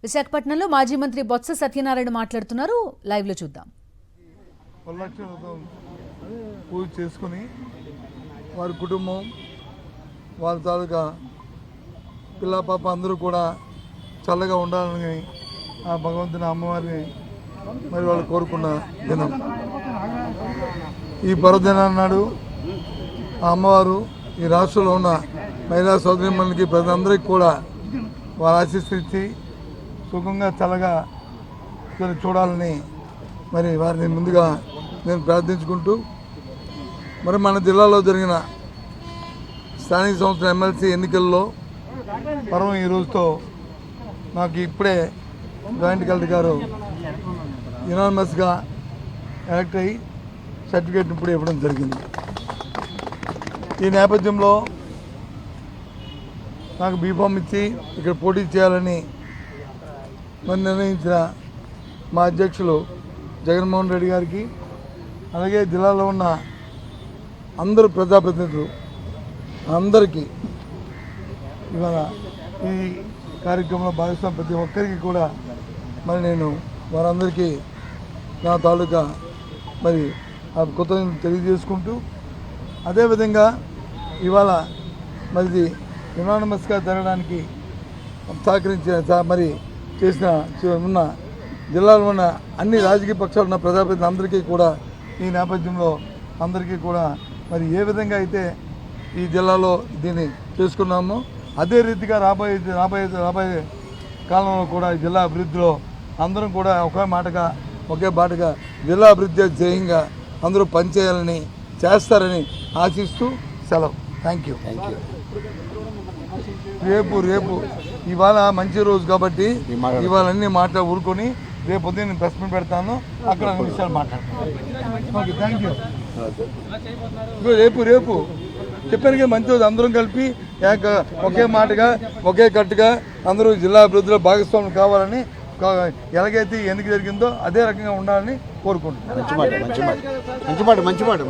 విశాఖపట్నంలో మాజీ మంత్రి బొత్స సత్యనారాయణ మాట్లాడుతున్నారు. లైవ్ లో చూద్దాం. పూజ చేసుకుని వారి కుటుంబం వారి తాలూకా పిల్ల పాప అందరూ కూడా చల్లగా ఉండాలని ఆ భగవంతుని అమ్మవారిని మరి వాళ్ళు కోరుకున్న దినం. ఈ పర్వదినం నాడు ఆ అమ్మవారు ఈ రాష్ట్రంలో ఉన్న మహిళా సోదరిమణులకి ప్రజలందరికీ కూడా వారు ఆశీస్సులు ఇచ్చి సుఖంగా చల్లగా చూడాలని మరి వారిని ముందుగా నేను ప్రార్థించుకుంటూ మరి మన జిల్లాలో జరిగిన స్థానిక సంస్థల ఎమ్మెల్సీ ఎన్నికల్లో పర్వం ఈ రోజుతో నాకు ఇప్పుడే జాయింట్ కలెక్టర్ గారు యునానిమస్గా ఎలక్ట్ అయ్యి సర్టిఫికేట్ ఇప్పుడు ఇవ్వడం జరిగింది. ఈ నేపథ్యంలో నాకు బీఫామ్ ఇచ్చి ఇక్కడ పోటీ చేయాలని మరి నిర్ణయించిన మా అధ్యక్షులు జగన్మోహన్ రెడ్డి గారికి, అలాగే జిల్లాలో ఉన్న అందరు ప్రజాప్రతినిధులు అందరికీ ఇవాళ ఈ కార్యక్రమంలో భాగస్వామి ప్రతి ఒక్కరికి కూడా మరి నేను వారందరికీ నా తాలూకా మరి ఆ కృతజ్ఞతలు తెలియజేసుకుంటూ, అదేవిధంగా ఇవాళ మరి యునానిమస్గా జరగడానికి సహకరించిన మరి చేసిన ఉన్న జిల్లాలో ఉన్న అన్ని రాజకీయ పక్షాలు ఉన్న ప్రజాప్రతినిధులు అందరికీ కూడా ఈ నేపథ్యంలో అందరికీ కూడా మరి ఏ విధంగా అయితే ఈ జిల్లాలో దీన్ని చేసుకున్నామో అదే రీతిగా రాబోయే కాలంలో కూడా ఈ జిల్లా అభివృద్ధిలో అందరం కూడా ఒకే మాటగా ఒకే బాటగా జిల్లా అభివృద్ధి ధ్యేయంగా అందరూ పనిచేయాలని చేస్తారని ఆశిస్తూ సెలవు. Thank you. రేపు ఇవాళ మంచి రోజు కాబట్టి ఇవాళ అన్ని ఊరుకొని రేపు పొద్దున్న నేను ప్రెస్ మీట్ పెడతాను, అక్కడ అన్ని విషయాలు మాట్లాడతాను. Okay, thank you. రేపు చెప్పాను కదా, మంచి రోజు అందరం కలిపి ఒకే మాటగా ఒకే కట్టుగా అందరూ జిల్లా అభివృద్ధిలో భాగస్వాములు కావాలని, ఎలాగైతే ఎందుకు జరిగిందో అదే రకంగా ఉండాలని కోరుకుంటున్నాను. మంచి మాట